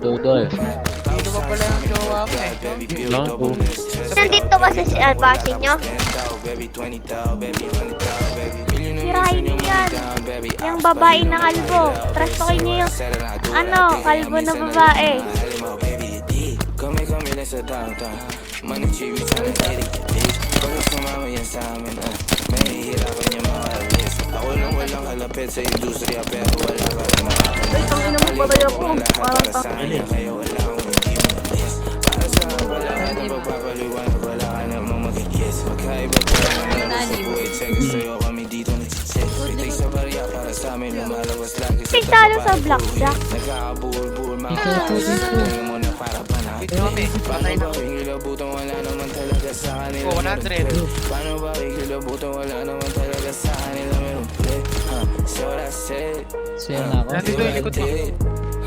Dodol. Dito pa pala yung jowa mo eh. Lang po. Nandito kasi si Albasin nyo. Sirahin niyo yan. Yung babae na kalbo. Trustokin niyo yung kalbo na babae. Ay, tangina mo, patay ako. Parang Pintalo sa blackjack. Yomi, patay na. 100. Siya na ako. Nandito yung likod mo.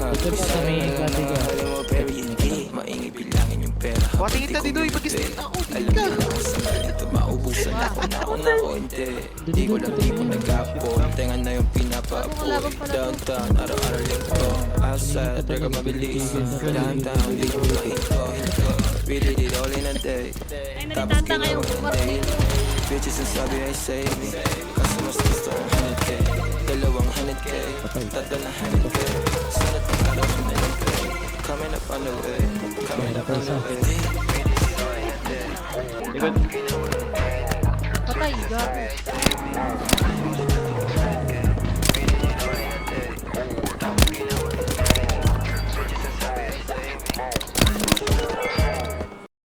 Ito po kami katiga. Buhating kita dito, mag-stay ako. Tingin ka. Ay, nagtatanga yung kumar dito. patay, gabi.